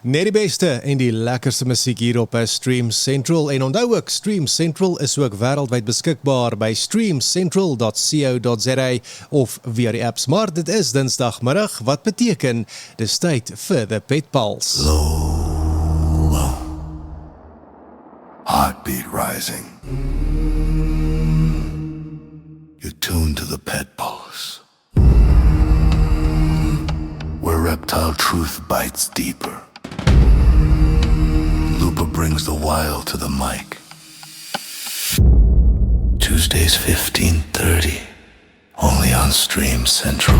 Net die beste en die lekkerste musiek hier op Stream Central. En onthou ook, Stream Central is ook wêreldwyd beskikbaar by streamcentral.co.za of via die apps. Maar dit is Dinsdagmiddag, wat beteken dis tyd vir the Pet Pulse. Low. Heartbeat rising. You're tuned to the Pet Pulse, where reptile truth bites deeper. Looper brings the wild to the mic. Tuesdays 15:30, only on Stream Central.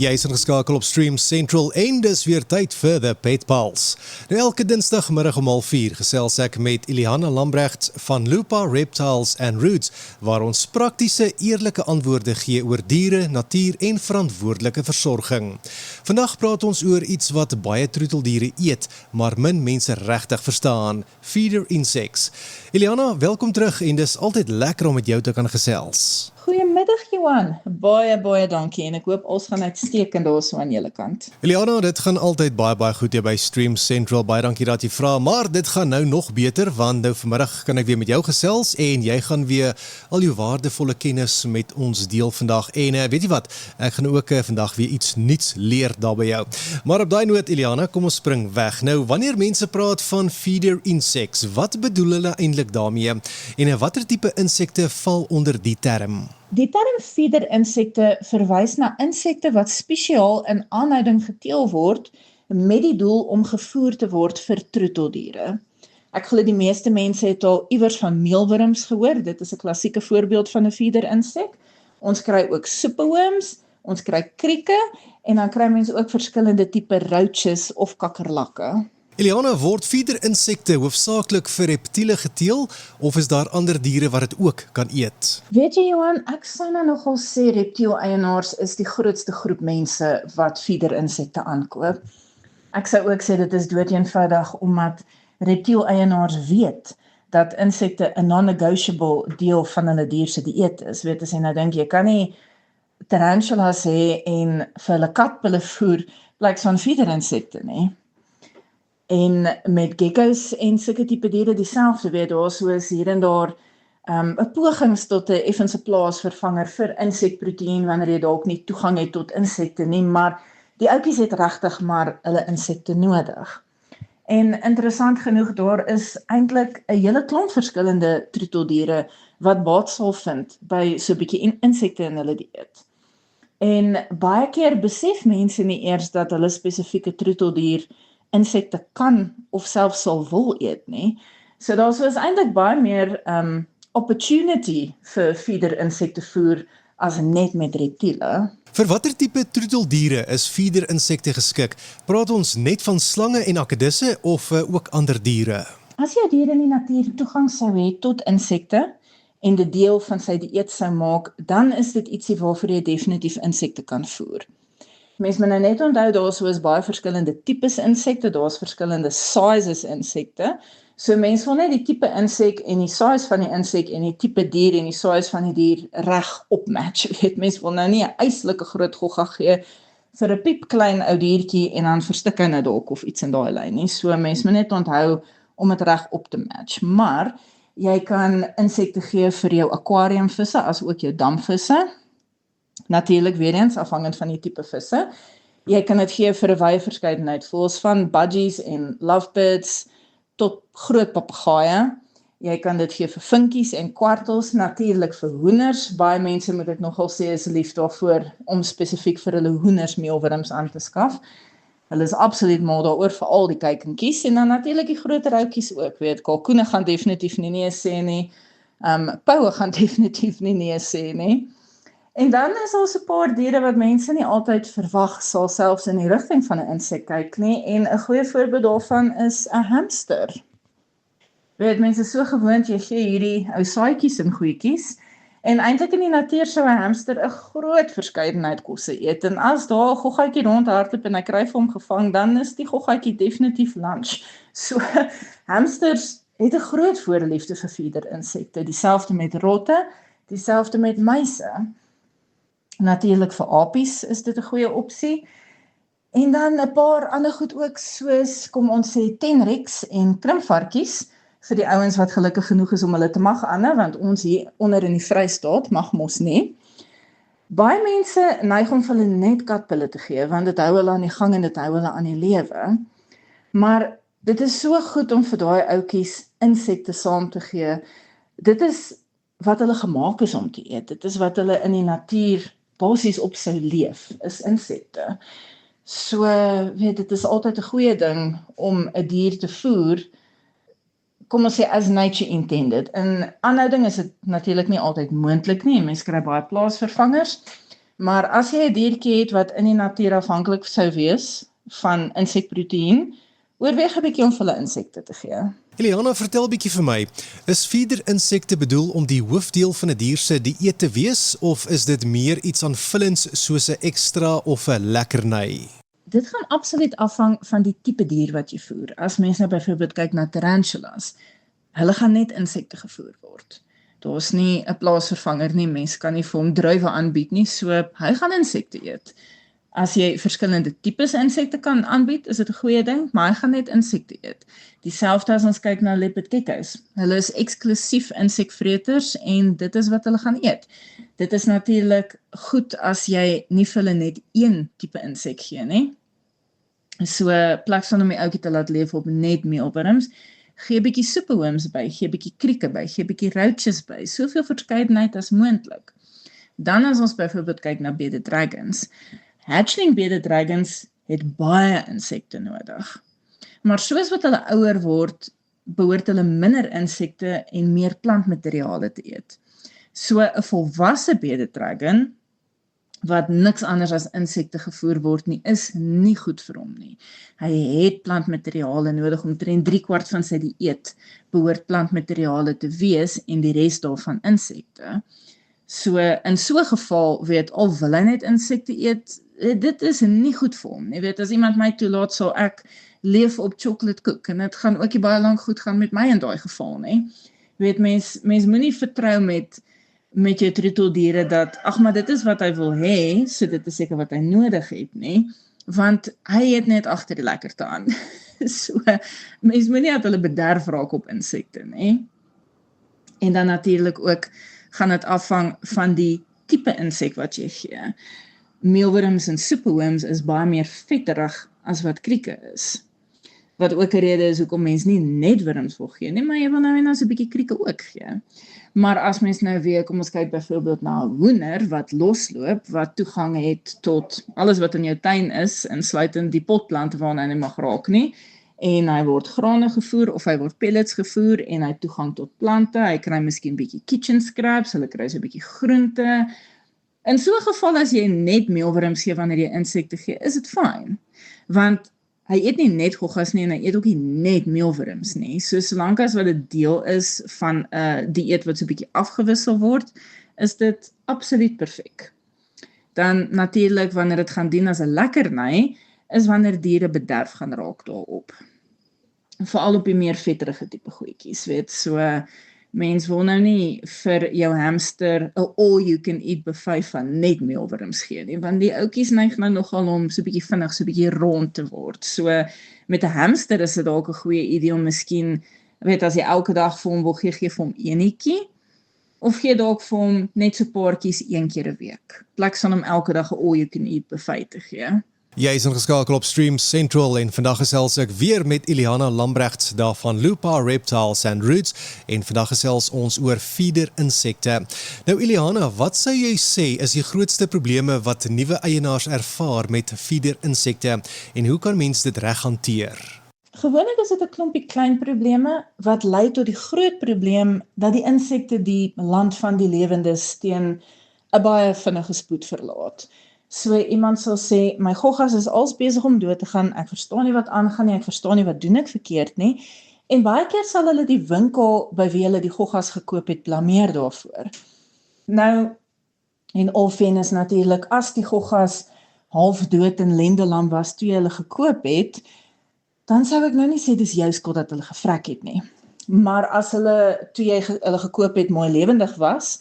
Jy is ingeskakel op Stream Central en dis weer tyd vir the Pet Pulse. Nou elke dinsdagmiddag om 04:30 gesels ek met Iliana Lambrecht van Lupa Reptiles and Roots, waar ons praktiese, eerlike antwoorde gee oor diere, natuur en verantwoordelike versorging. Vandag praat ons oor iets wat baie troeteldiere eet, maar min mense regtig verstaan: feeder insects. Iliana, welkom terug en dis altyd lekker om met jou te kan gesels. Goeiemiddag Johan, baie dankie en ek hoop ons gaan uitstekend daar so aan julle kant. Eliana, dit gaan altyd baie goed hier by Stream Central, baie dankie dat jy vra, maar dit gaan nou nog beter, want nou vanmiddag kan ek weer met jou gesels en jy gaan weer al jou waardevolle kennis met ons deel vandag en weet jy wat, ek gaan ook vandag weer iets nuuts leer daar by jou. Maar op daai noot Eliana, kom ons spring weg. Nou, wanneer mense praat van feeder insects, wat bedoel hulle eintlik daarmee en watter tipe insekte val onder die term? Die term feeder insekte verwys na insekte wat spesiaal in aanhouding geteel word met die doel om gevoer te word vir troeteldiere. Ek glo die meeste mense het al iewers van meelwurms gehoor, dit is 'n klassieke voorbeeld van 'n feeder insek. Ons kry ook soepehoorns, ons kry krieke en dan kry mense ook verskillende tipe roaches of kakkerlakke. Eliana, word feeder insekte hoofsaaklik vir reptiele geteel of is daar ander diere wat dit ook kan eet? Weet jy Johan, ek sou nou nogal sê reptieleienaars is die grootste groep mense wat feeder insekte aankoop. Ek sou ook sê dit is doodeenvoudig omdat reptieleienaars weet dat insekte 'n non-negotiable deel van hulle dier se dieet is. Weet as jy nou dink, jy kan nie tarantulas hê en vir hulle katpille voer blyk van feeder insekte nie. En met geckos en sulke tipe diere dieselfde, weet daar soos hier en daar 'n pogings tot 'n effense plaasvervanger vir insekproteïen wanneer jy dalk nie toegang het tot insekte nie, maar die ouetjies het regtig maar hulle insekte nodig. En interessant genoeg, daar is eintlik 'n hele klomp verskillende troeteldiere wat baat sal vind by so 'n bietjie insekte in hulle dieet. En baie keer besef mense nie eers dat hulle spesifieke troeteldier insekte kan of selfs sal wil eet nie. So daar is eintlik baie meer opportunity vir feeder insekte voer as net met reptiele. Vir watter tipe troeteldiere is feeder insekte geskik? Praat ons net van slange en akedisse of ook ander diere? As jy dier in die natuur toegang sou hê tot insekte en dit deel van sy dieet sou maak, dan is dit ietsie waarvoor jy definitief insekte kan voer. Mens moet nou net onthou, daar is baie verskillende tipes insekte, daar is verskillende sizes insekte. So mens wil net die tipe insek en die size van die insek en die tipe dier en die size van die dier reg opmatch. Weet, mens wil nou nie 'n yslike groot gogga gee vir 'n piepklein ou diertjie en dan verstik hy nou dalk of iets in daai lyn nie. So mens moet net onthou om dit reg op te match. Maar jy kan insekte gee vir jou aquariumvisse as ook jou damvisse. Natuurlik weer eens afhangend van die tipe visse. Jy kan dit gee vir 'n wye verskeidenheid voëls van budgies en lovebirds tot groot papegaaie. Jy kan dit gee vir vinkies en kwartels, natuurlik vir hoenders. Baie mense moet ek nogal sê is lief daarvoor om spesifiek vir hulle hoenders meelwurms aan te skaf. Hulle is absoluut mal daaroor vir al die kuikentjies en dan natuurlik die groter ouetjies ook, weet. Kalkoene gaan definitief nie nee sê nie. Poue gaan definitief nie nee sê nie. En dan is daar 'n paar diere wat mense nie altyd verwag sal selfs in die rigting van 'n insek kyk nie, en 'n goeie voorbeeld daarvan is 'n hamster. Weet, mense is so gewoond, jy gee hierdie ou saaitjies en goedjies, en eintlik in die natuur sou 'n hamster 'n groot verskeidenheid kosse eet, en as daar 'n goggaatjie rondhardloop en hy kry vir hom gevang, dan is die goggaatjie definitief lunch. So, hamsters het 'n groot voorliefde vir feeder insekte, dieselfde met rotte, dieselfde met muise. Natuurlik vir apies is dit 'n goeie opsie. En dan 'n paar ander goed ook, soos kom ons sê tenrecs en krimpvarkies, vir die ouens wat gelukkig genoeg is om hulle te mag ane, want ons hier onder in die Vrystaat mag mos nie. Baie mense neig om vir hulle net katpille te gee, want dit hou hulle aan die gang en dit hou hulle aan die lewe. Maar dit is so goed om vir daai ouetjies insekte saam te gee. Dit is wat hulle gemaak is om te eet. Dit is wat hulle in die natuur basies op sou leef, is insekte. So, weet, dit is altyd 'n goeie ding om 'n dier te voer, kom ons sê as nature intended. In aanhouding is dit natuurlik nie altyd moontlik nie, mense kry baie plaasvervangers, maar as jy 'n diertjie het wat in die natuur afhanklik sou wees van insekproteïen, oorweeg 'n bietjie om vir hulle insekte te gee. Eliana, vertel bietjie vir my, is feeder-insekte bedoel om die hoofdeel van 'n dier se dieet te wees, of is dit meer iets aanvullends soos 'n ekstra of 'n lekkerny? Dit gaan absoluut afhang van die tipe dier wat jy voer. As mens nou byvoorbeeld kyk na tarantulas, hulle gaan net insekte gevoer word. Daar's nie 'n plaasvervanger nie, mens kan nie vir hom druiwe aanbied nie, so hy gaan insekte eet. As jy verskillende tipes insekte kan aanbied, is dit 'n goeie ding, maar hy gaan net insekte eet. Dieselfde as ons kyk na leopard geckos. Hulle is eksklusief insekvreters en dit is wat hulle gaan eet. Dit is natuurlik goed as jy nie vir hulle net een tipe insek gee nie. So plaas van om die ouetjie te laat leef op net meelwurms, gee 'n bietjie soepeworms by, gee 'n bietjie krieke by, gee 'n bietjie roaches by, soveel verskeidenheid as moontlik. Dan as ons byvoorbeeld kyk na bearded dragons. Hatchling bearded dragons het baie insekte nodig. Maar soos wat hulle ouer word, behoort hulle minder insekte en meer plantmateriale te eet. So 'n volwasse bearded dragon, wat niks anders as insekte gevoer word nie, is nie goed vir hom nie. Hy het plantmateriale nodig, omtrent 3/4 van sy dieet behoort plantmateriale te wees en die res daarvan insekte. So in so 'n geval, weet, al wil hy net insekte eet, dit is nie goed vir hom. Jy weet, as iemand my toelaat, sal ek leef op chocolate koek, en dit gaan ook nie baie lank goed gaan met my in daai geval, nie. Jy weet, mens moenie vertrou met jou troeteldiere dat, ag, maar dit is wat hy wil hê, so dit is seker wat hy nodig het, nie, want hy het net agter die lekkerte aan. So, mens moenie dat hulle bederf raak op insekte, nie. En dan natuurlik ook gaan dit afhang van die tipe insek wat jy gee. Meelworms en soepeworms is baie meer vetterig as wat krieke is. Wat ook 'n rede is hoekom mens nie net wurms wil gee nie, maar jy wil nou en dan so 'n bietjie krieke ook gee. Maar as mens nou weer, kom ons kyk byvoorbeeld na 'n hoender wat losloop, wat toegang het tot alles wat in jou tuin is, insluitend die potplante waarna hy nie mag raak nie, en hy word grane gevoer of hy word pellets gevoer en hy het toegang tot plante, hy kry miskien 'n bietjie kitchen scraps, hulle kry so 'n bietjie groente. In so 'n geval as jy net meelworms gee wanneer jy insekte gee, is dit fyn, want hy eet nie net goggas nie en hy eet ook nie net meelworms nie. So solank as wat dit deel is van 'n dieet wat so 'n bietjie afgewissel word, is dit absoluut perfek. Dan natuurlik wanneer dit gaan dien as 'n lekkerny, is wanneer diere bederf gaan raak daarop. Veral op die meer vetterige tipe goedjies, weet, so mens wil nou nie vir jou hamster 'n all-you-can-eat buffet van net meelworms gee nie, want die ouetjies neig nou nogal om so 'n bietjie vinnig, so 'n bietjie rond te word. So met 'n hamster is dit dalk 'n goeie idee om miskien, weet, as jy elke dag vir hom wil gee vir hom eenetjie, of gee dalk vir hom net so paartjies een keer 'n week, plek van om elke dag 'n all-you-can-eat buffet te gee. Jy is ingeskakel op Stream Central en vandag gesels ek weer met Eliana Lambrecht daar van Lupa Reptiles and Roots en vandag gesels ons oor feeder-insekte. Nou Eliana, wat sou jy sê is die grootste probleme wat nuwe eienaars ervaar met feeder-insekte en hoe kan mens dit reg hanteer? Gewoonlik is dit 'n klompie klein probleme wat lei tot die groot probleem dat die insekte die land van die lewendes teen 'n baie vinnige spoed verlaat. So iemand sal sê, my goggas is als besig om dood te gaan, ek verstaan nie wat aangaan nie, ek verstaan nie wat doen ek verkeerd nie, en baie keer sal hulle die winkel by wie hulle die goggas gekoop het blameer daarvoor. Nou, en al fairness natuurlik, as die goggas half dood en lendelam was toe jy hulle gekoop het, dan sou ek nou nie sê dis jou skuld dat hulle gevrek het nie. Maar as hulle, toe jy hulle gekoop het, mooi lewendig was,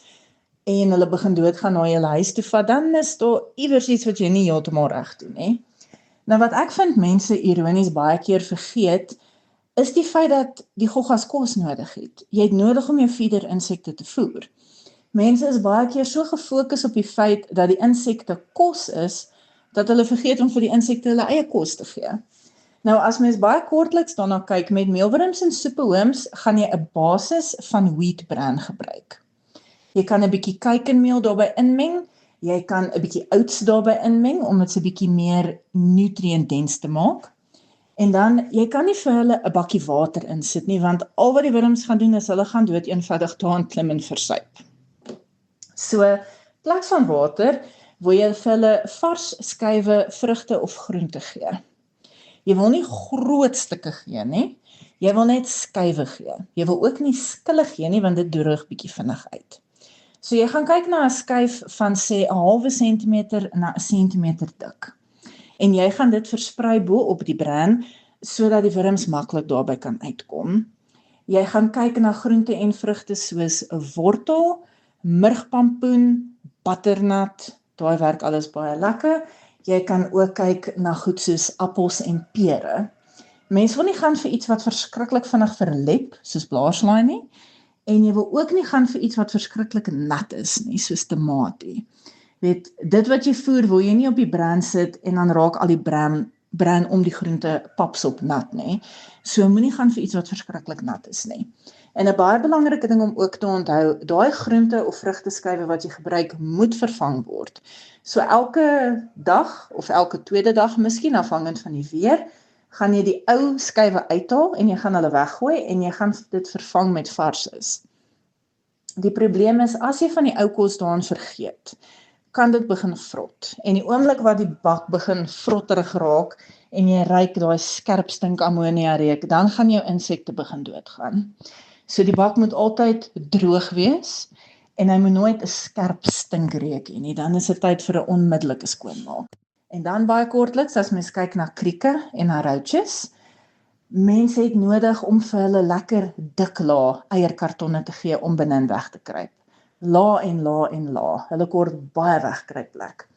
en hulle begin doodgaan na julle huis toe vat, dan is daar iewers iets wat jy nie heeltemal reg doen, nie. Nou wat ek vind mense ironies baie keer vergeet, is die feit dat die goggas kos nodig het. Jy het nodig om jou feeder insekte te voer. Mense is baie keer so gefokus op die feit dat die insekte kos is, dat hulle vergeet om vir die insekte hulle eie kos te gee. Nou as mens baie kortliks daarna kyk, met meelwurms en superworms gaan jy 'n basis van wheat bran gebruik. Jy kan 'n bietjie kuikenmeel daarbey inmeng, jy kan 'n bietjie oats daarbey inmeng om dit 'n bietjie meer nutriëntdens te maak. En dan, jy kan nie vir hulle 'n bakkie water insit nie, want al wat die wurms gaan doen is hulle gaan dood eenvoudig daarin klim en versuip. So, plaas van water, wil jy vir hulle vars skywe vrugte of groente gee. Jy wil nie groot stukke gee nie, jy wil net skywe gee. Jy wil ook nie skille gee nie, want dit droog bietjie vinnig uit. So jy gaan kyk na 'n skyf van sê 'n halwe sentimeter na 'n sentimeter dik. En jy gaan dit versprei bo op die bran, sodat die wurms maklik daarby kan uitkom. Jy gaan kyk na groente en vrugte soos 'n wortel, murgpampoen, butternut, daai werk alles baie lekker. Jy kan ook kyk na goed soos appels en pere. Mense wil nie gaan vir iets wat verskriklik vinnig verlep, soos blaarslaai nie, en jy wil ook nie gaan vir iets wat verskriklik nat is nie, soos tamatie. Weet, dit wat jy voer, wil jy nie op die bran sit en dan raak al die bran om die groente papsop nat nie. So moenie gaan vir iets wat verskriklik nat is nie. En 'n baie belangrike ding om ook te onthou, daai groente of vrugteskywe wat jy gebruik, moet vervang word. So elke dag of elke tweede dag, miskien afhangend van die weer, gaan jy die ou skywe uithaal en jy gaan hulle weggooi en jy gaan dit vervang met vars is. Die probleem is, as jy van die ou kos daarin vergeet, kan dit begin vrot. En die oomblik wat die bak begin vrotterig raak en jy ruik daai skerp stink ammonia reuk, dan gaan jou insekte begin doodgaan. So die bak moet altyd droog wees en hy moet nooit 'n skerp stinkreuk hê nie, dan is dit tyd vir 'n onmiddellike skoonmaak. En dan baie kortliks, as mens kyk na krieke en na roaches, mense het nodig om vir hulle lekker dik laag eierkartonne te gee om binne weg te kruip. Laag en laag en laag, hulle kort baie wegkruipplek.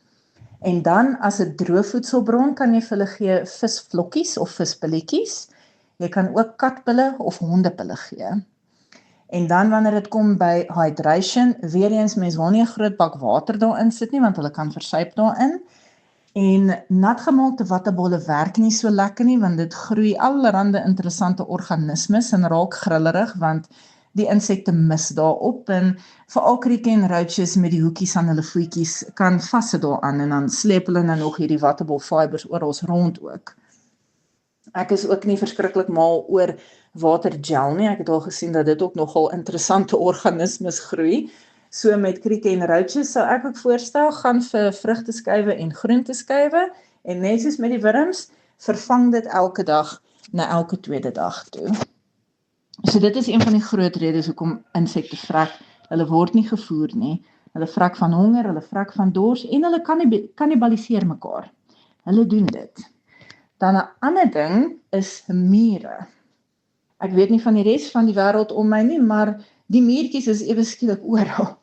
En dan, as 'n droë voedselbron, kan jy vir hulle gee visvlokkies of vispilletjies. Jy kan ook katpille of hondepille gee. En dan wanneer dit kom by hydration, weer eens, mens wil nie 'n groot bak water daarin sit nie, want hulle kan versuip daarin. En natgemaakte wattebolle werk nie so lekker nie, want dit groei allerhande interessante organismes en raak grillerig, want die insekte mis daarop, en veral krieke en roaches met die hoekies aan hulle voetjies kan vassit daaraan, en dan sleep hulle nou nog hierdie wattebol fibers oral rond ook. Ek is ook nie verskriklik mal oor watergel nie, ek het al gesien dat dit ook nogal interessante organismes groei. So met krieke en roaches sou ek ook voorstel, gaan vir vrugteskywe en groenteskywe, en net soos met die wurms, vervang dit elke dag na elke tweede dag toe. So dit is een van die groot redes hoekom insekte vrek. Hulle word nie gevoer nie. Hulle vrek van honger, hulle vrek van dors en hulle kannibaliseer mekaar. Hulle doen dit. Dan 'n ander ding is mure. Ek weet nie van die res van die wêreld om my nie, maar die muurtjies is ewe skielik oral.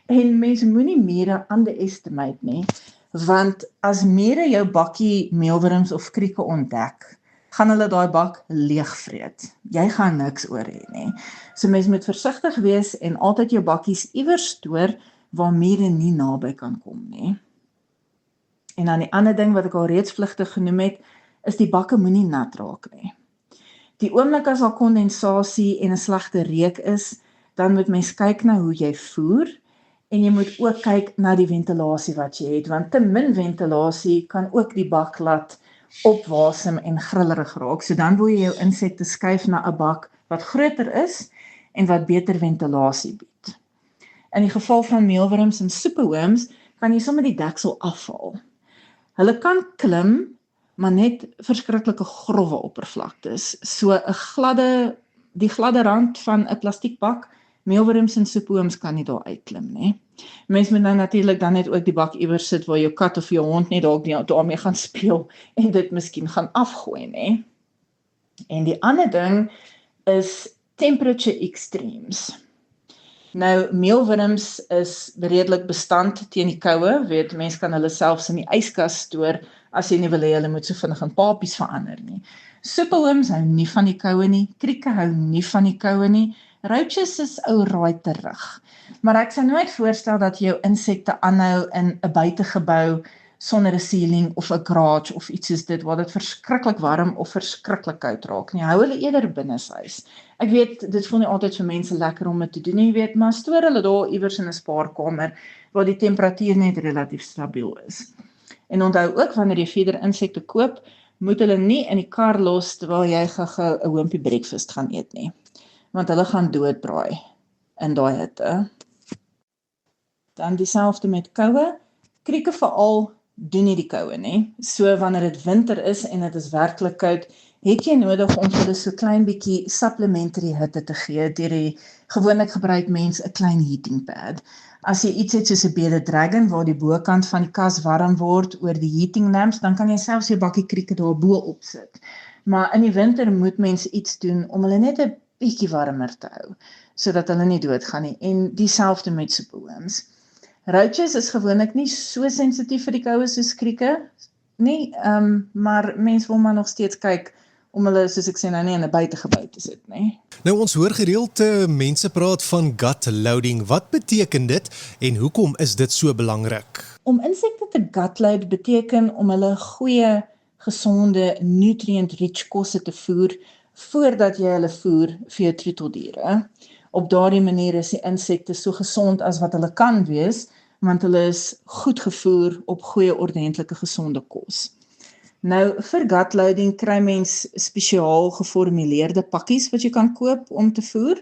En mense moenie mure underestimate nie, want as mure jou bakkie meelwurms of krieke ontdek, gaan hulle daai bak leegvreet. Jy gaan niks oor hê nie. So mens moet versigtig wees en altyd jou bakkies iewers stoor waar mure nie naby kan kom nie. En dan die ander ding wat ek al reeds vlugtig genoem het, is die bakke moenie nat raak nie. Die oomblik as daar kondensasie en 'n slegte reuk is, dan moet mens kyk na hoe jy voer en jy moet ook kyk na die ventilasie wat jy het, want te min ventilasie kan ook die bak laat opwasem en grillerig raak. So dan wil jy jou insekte skuif na 'n bak wat groter is en wat beter ventilasie bied. In die geval van meelwurms en superworms kan jy sommer die deksel afhaal. Hulle kan klim, maar net verskriklike growwe oppervlaktes. So die gladde rand van 'n plastiekbak, meelwurms en superworms kan nie daar uitklim nie. Mens moet nou natuurlik dan net ook die bak iewers sit waar jou kat of jou hond net dalk daarmee gaan speel en dit miskien gaan afgooi nie. En die ander ding is temperature extremes. Nou, meelwurms is redelik bestand teen die koue, weet, mens kan hulle selfs in die yskas stoor, as jy nie wil hê hulle moet so vinnig in papies verander nie. Soepelhoms hou nie van die koue nie, krieke hou nie van die koue nie, roaches is ou raai terug. Maar ek sou nooit voorstel dat jy jou insekte aanhou in 'n buitegebou sonder 'n ceiling of 'n garage of iets soos dit waar dit verskriklik warm of verskriklik koud raak nie. Hou hulle eerder binnenshuis. Ek weet dit voel nie altyd vir mense lekker om dit te doen nie, weet, maar stoor hulle daar iewers in 'n spaarkamer waar die temperatuur net relatief stabiel is. En onthou ook wanneer jy verder insekte koop, moet hulle nie in die kar los terwyl jy gou 'n hoompie breakfast gaan eet nie, want hulle gaan doodbraai in daai hitte. Dan dieselfde met koue. Krieke veral doen nie die koue nie. So wanneer dit winter is en dit is werklik koud, het jy nodig om vir hulle so klein bietjie supplementary hitte te gee deur die gewoonlik gebruik mens 'n klein heating pad. As jy iets het soos 'n bearded dragon waar die bokant van die kas warm word oor die heating lamps, dan kan jy selfs jou bakkie krieke daar bo op sit. Maar in die winter moet mense iets doen om hulle net 'n bietjie warmer te hou, sodat hulle nie doodgaan nie. En dieselfde met soepelhoms. Roaches is gewoonlik nie so sensitief vir die koue soos krieke nie, maar mense wil maar nog steeds kyk om hulle, soos ek sê nou nie, in 'n buitegebou te sit nie. Nou ons hoor gereeld mense praat van gut loading. Wat beteken dit en hoekom is dit so belangrik? Om insekte te gutload beteken om hulle goeie, gesonde, nutrient-rich kosse te voer voordat jy hulle voer vir jou troeteldiere. Op daardie manier is die insekte so gesond as wat hulle kan wees, want hulle is goed gevoer op goeie, ordentlike, gesonde kos. Nou, vir gutloading kry mens spesiaal geformuleerde pakkies wat jy kan koop om te voer,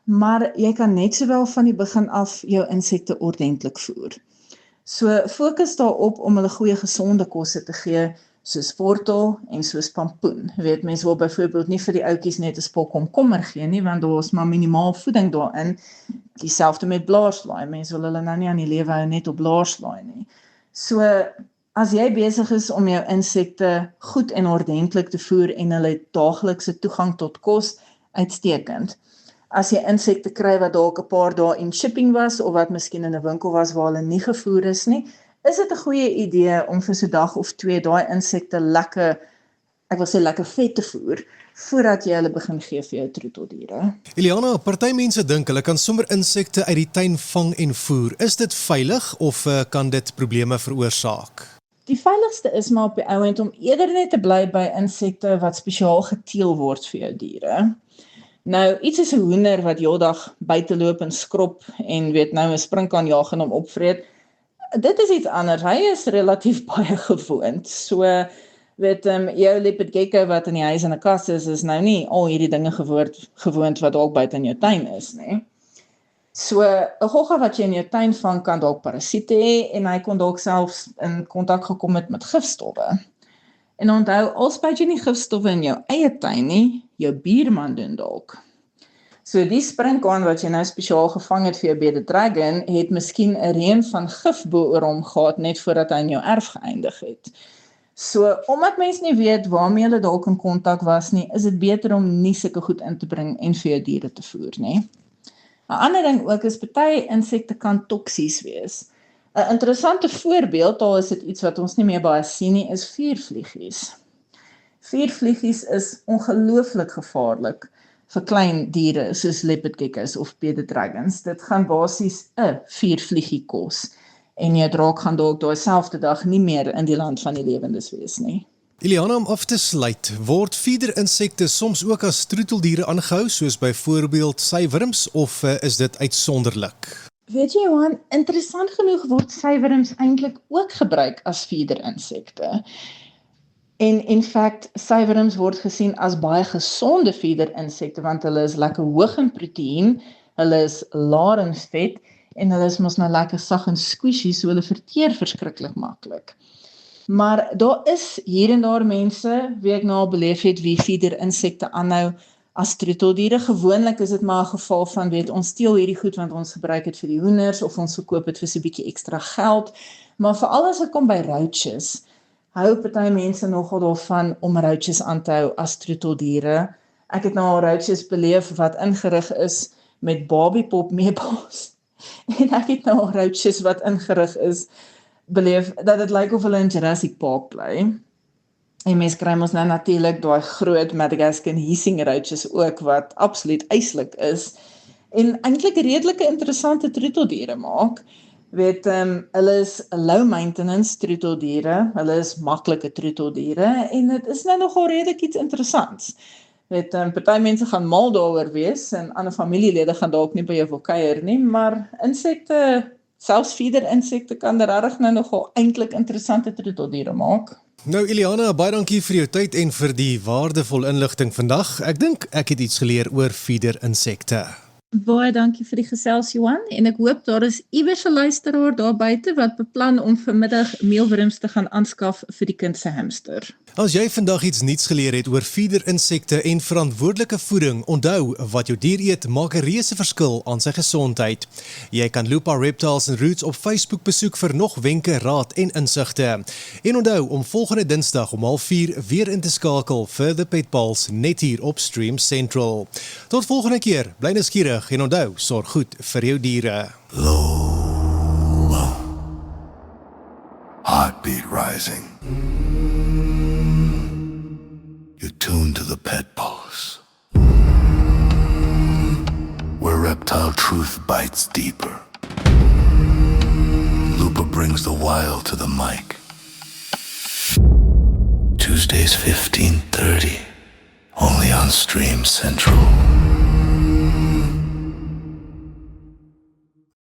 maar jy kan net sowel van die begin af jou insekte ordentlik voer. So fokus daarop om hulle goeie gesonde kosse te gee, soos wortel en soos pampoen. Jy weet, mense wil byvoorbeeld nie vir die ouetjies net 'n spok komkommer gee nie, want daar is maar minimaal voeding daarin. Dieselfde met blaarslaai. Mense wil hulle nou nie aan die lewe hou net op blaarslaai nie. So, as jy besig is om jou insekte goed en ordentlik te voer en hulle het daaglikse toegang tot kos, uitstekend. As jy insekte kry wat dalk 'n paar dae in shipping was, of wat miskien in 'n winkel was waar hulle nie gevoer is nie, is dit 'n goeie idee om vir so 'n dag of 2 daai insekte lekker vet te voer, voordat jy hulle begin gee vir jou troeteldiere. Iliana, party mense dink hulle kan sommer insekte uit die tuin vang en voer. Is dit veilig of kan dit probleme veroorsaak? Die veiligste is maar op die ou end om eerder net te bly by insekte wat spesiaal geteel word vir jou diere. Nou, iets is 'n hoender wat heeldag buite loop en skrop en weet nou 'n sprinkaan jaag en hom opvreet. Dit is iets anders. Hy is relatief baie gewoond. So, weet, jou leopard gecko wat in die huis in 'n kas is nou nie al hierdie dinge gewoond wat dalk buite in jou tuin is, nie. So, 'n gogga wat jy in jou tuin vang kan dalk parasiete hê en hy kon dalk selfs in kontak gekom het met gifstowwe. En onthou, al spuit jy nie gifstowwe in jou eie tuin nie, jou buurman doen dalk. So die sprinkaan wat jy nou spesiaal gevang het vir jou bearded dragon, het miskien 'n reën van gif bo oor hom gehad net voordat hy in jou erf geëindig het. So, omdat mens nie weet waarmee hulle dalk in kontak was nie, is dit beter om nie sulke goed in te bring en vir jou diere te voer nie. 'n Ander ding ook is, party insekte kan toksies wees. 'n Interessante voorbeeld, al is dit iets wat ons nie meer baie sien nie, is vuurvliegies. Vuurvliegies is ongelooflik gevaarlik vir klein diere soos leopard geckos of bearded dragons. Dit gaan basies 'n vuurvliegie kos en jou draak gaan dalk daai selfde dag nie meer in die land van die lewendes wees nie. Iliana, om af te sluit, word fieder-insekte soms ook as troeteldiere aangehou, soos byvoorbeeld sywurms, of is dit uitsonderlik? Weet jy Johan, interessant genoeg word sywurms eintlik ook gebruik as fieder-insekte. En in feite, sywurms word gesien as baie gesonde fieder-insekte, want hulle is lekker hoog in proteïen, hulle is laer in vet, en hulle is mos nou lekker sag en squishy, so hulle verteer verskriklik maklik. Maar daar is hier en daar mense, wie ek nou al beleef het, wie fieder-insekte aanhou as troeteldiere. Gewoonlik is dit maar 'n geval van, weet, ons steel hierdie goed want ons gebruik dit vir die hoenders, of ons verkoop dit vir so 'n bietjie ekstra geld. Maar veral as dit kom by roaches, hou party mense nogal daarvan om roaches aan te hou as troeteldiere. Ek het nou al roaches beleef wat ingerig is met babiepop meubels. En ek het nou al roaches wat ingerig is beleef dat dit lyk of hulle in Jurassic Park bly. En mens kry mos nou natuurlik daai groot Madagascan hissing roaches ook wat absoluut eislik is en eintlik redelike interessante troeteldiere maak. Hulle is low maintenance troeteldiere, hulle is maklike troeteldiere en dit is nou nogal redelik iets interessants. Party mense gaan mal daaroor wees en ander familielede gaan dalk nie by jou wil kuier nie, maar insekte, selfs feeder-insekte kan regtig nou nogal eintlik interessante troeteldiere maak. Nou Iliana, baie dankie vir jou tyd en vir die waardevolle inligting vandag. Ek dink ek het iets geleer oor feeder-insekte. Baie dankie vir die gesels, Johan, en ek hoop daar is iewers 'n luisteraar daar buite wat beplan om vanmiddag meelwurms te gaan aanskaf vir die kind se hamster. As jy vandag iets nuuts geleer het oor feeder-insekte en verantwoordelike voeding, onthou wat jou dier eet maak 'n reuse verskil aan sy gesondheid. Jy kan Lupa Reptiles and Roots op Facebook besoek vir nog wenke, raad en insigte. En onthou om volgende Dinsdag om 04:30 weer in te skakel vir The Pet Pulse net hier op Stream Central. Tot volgende keer, bly nuuskierig en onthou, sorg goed vir jou diere. Low, low. Heartbeat rising. You tune to the Pet Pulse, where reptile truth bites deeper. Lupa brings the wild to the mic. Tuesdays 15:30, only on Stream Central.